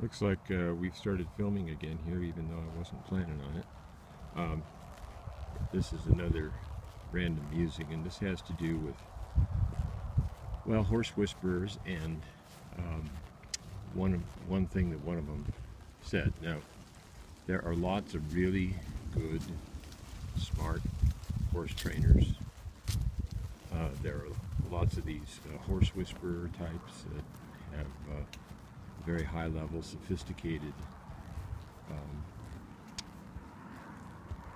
Looks like we've started filming again here, even though I wasn't planning on it. This is another random musing, and this has to do with, well, horse whisperers and one thing that one of them said. Now, there are lots of really good, smart horse trainers. There are lots of these horse whisperer types that have very high level, sophisticated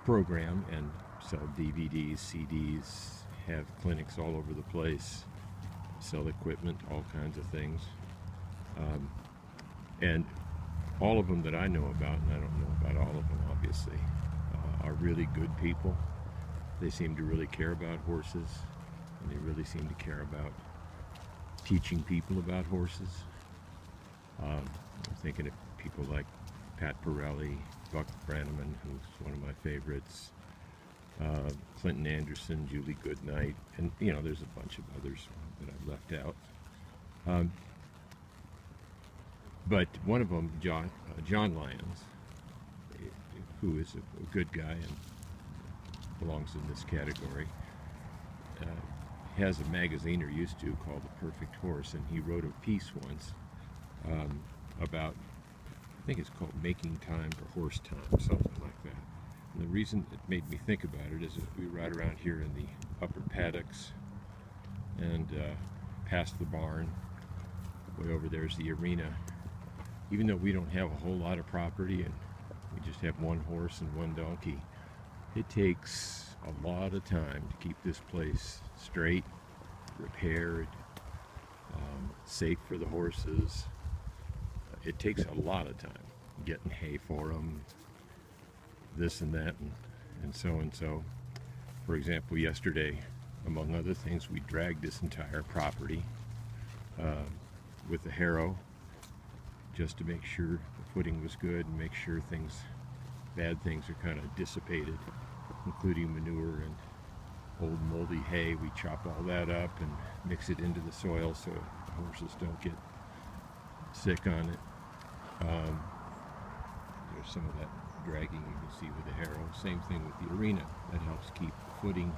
program and sell DVDs, CDs, have clinics all over the place, sell equipment, all kinds of things. And all of them that I know about, and I don't know about all of them obviously, are really good people. They seem to really care about horses, and they really seem to care about teaching people about horses. I'm thinking of people like Pat Pirelli, Buck Brannaman, who's one of my favorites, Clinton Anderson, Julie Goodnight, and there's a bunch of others that I've left out. But one of them, John Lyons, who is a good guy and belongs in this category, has a magazine, or used to, called The Perfect Horse, and he wrote a piece once about, I think it's called Making Time for Horse Time, something like that. And the reason it made me think about it is that we ride around here in the upper paddocks, and past the barn, way over there's the arena. Even though we don't have a whole lot of property and we just have one horse and one donkey, it takes a lot of time to keep this place straight, repaired, safe for the horses. It takes a lot of time getting hay for them, this and that, and so and so. For example, yesterday, among other things, we dragged this entire property with a harrow, just to make sure the footing was good and make sure bad things are kind of dissipated, including manure and old moldy hay. We chop all that up and mix it into the soil so the horses don't get sick on it. There's some of that dragging you can see with the harrow. Same thing with the arena. That helps keep the footing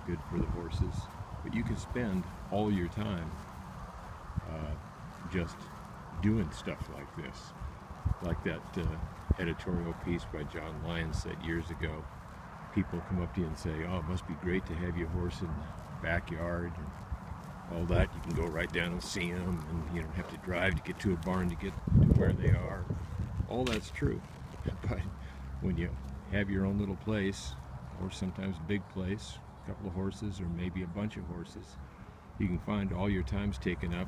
good for the horses. But you can spend all your time just doing stuff like this. Like that editorial piece by John Lyons said years ago. People come up to you and say, oh, it must be great to have your horse in the backyard and all that. You can go right down and see them, and you don't have to drive to get to a barn to get to where they are. All that's true. But when you have your own little place, or sometimes a big place, a couple of horses or maybe a bunch of horses, you can find all your time's taken up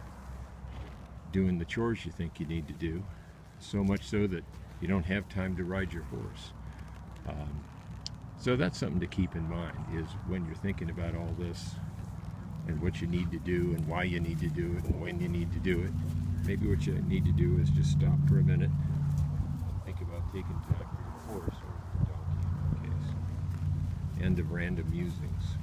doing the chores you think you need to do, so much so that you don't have time to ride your horse. So that's something to keep in mind, is when you're thinking about all this and what you need to do and why you need to do it and when you need to do it. Maybe what you need to do is just stop for a minute and think about taking time for your horse, or your donkey in my case. End of random musings.